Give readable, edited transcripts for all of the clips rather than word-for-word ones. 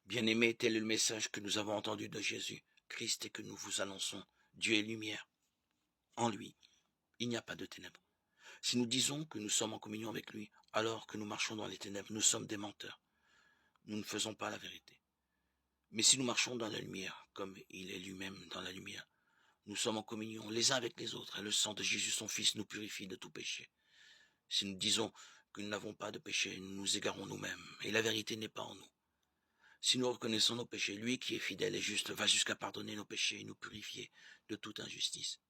Bien-aimés, tel est le message que nous avons entendu de Jésus, Christ, et que nous vous annonçons. Dieu est lumière. En lui, il n'y a pas de ténèbres. Si nous disons que nous sommes en communion avec lui, alors que nous marchons dans les ténèbres, nous sommes des menteurs. Nous ne faisons pas la vérité. Mais si nous marchons dans la lumière, comme il est lui-même dans la lumière, nous sommes en communion les uns avec les autres, et le sang de Jésus son Fils nous purifie de tout péché. Si nous disons que nous n'avons pas de péché, nous nous égarons nous-mêmes, et la vérité n'est pas en nous. Si nous reconnaissons nos péchés, lui qui est fidèle et juste va jusqu'à pardonner nos péchés et nous purifier de toute injustice.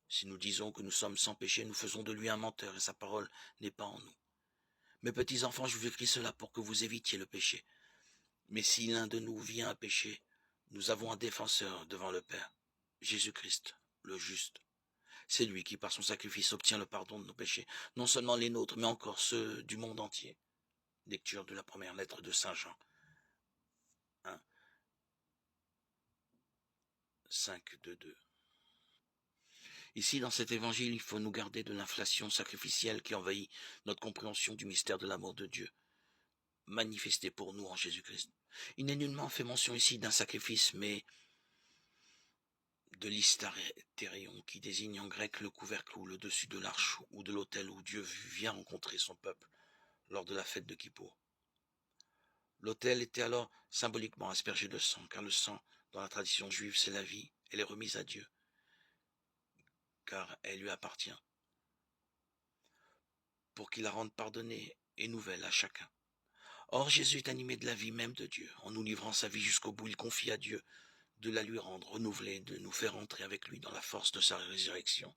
Si nous disons que nous sommes sans péché, nous faisons de lui un menteur et sa parole n'est pas en nous. Mes petits enfants, je vous écris cela pour que vous évitiez le péché. Mais si l'un de nous vient à pécher, nous avons un défenseur devant le Père, Jésus-Christ, le juste. C'est lui qui, par son sacrifice, obtient le pardon de nos péchés, non seulement les nôtres, mais encore ceux du monde entier. Lecture de la première lettre de Saint Jean. 1, 5, 2. Ici, dans cet évangile, il faut nous garder de l'inflation sacrificielle qui envahit notre compréhension du mystère de l'amour de Dieu, manifesté pour nous en Jésus-Christ. Il n'est nullement fait mention ici d'un sacrifice, mais de l'hystérion, qui désigne en grec le couvercle ou le dessus de l'arche ou de l'autel où Dieu vient rencontrer son peuple lors de la fête de Kippour. L'autel était alors symboliquement aspergé de sang, car le sang, dans la tradition juive, c'est la vie, elle est remise à Dieu, car elle lui appartient, pour qu'il la rende pardonnée et nouvelle à chacun. Or, Jésus est animé de la vie même de Dieu. En nous livrant sa vie jusqu'au bout, il confie à Dieu de la lui rendre renouvelée, de nous faire entrer avec lui dans la force de sa résurrection.